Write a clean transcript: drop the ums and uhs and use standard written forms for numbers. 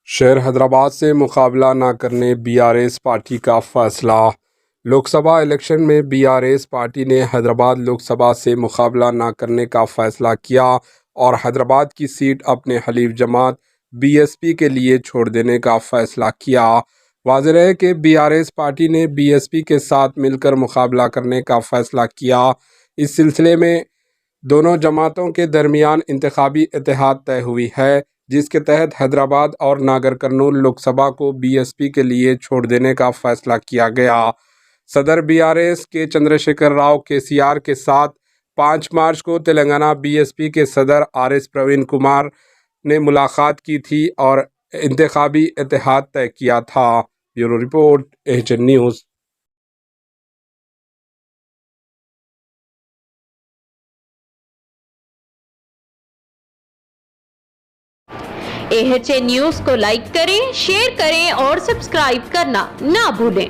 शहर हैदराबाद से मुकाबला न करने बीआरएस पार्टी का फैसला। लोकसभा इलेक्शन में बीआरएस पार्टी ने हैदराबाद लोकसभा से मुकाबला न करने का फैसला किया और हैदराबाद की सीट अपने हलीफ जमात बीएसपी के लिए छोड़ देने का फैसला किया। वाज़ेह है कि बीआरएस पार्टी ने बीएसपी के साथ मिलकर मुकाबला करने का फैसला किया। इस सिलसिले में दोनों जमातों के दरमियान इंतखाबी इत्तेहाद तय हुई है, जिसके तहत हैदराबाद और नागर कर्नूल लोकसभा को बीएसपी के लिए छोड़ देने का फैसला किया गया। सदर बीआरएस के चंद्रशेखर राव केसीआर के साथ 5 मार्च को तेलंगाना बीएसपी के सदर आरएस प्रवीण कुमार ने मुलाकात की थी और इंतखाबी इत्तेहाद तय किया था। Bureau report, HN news. AHN news को लाइक करें, शेयर करें और सब्सक्राइब करना ना भूलें।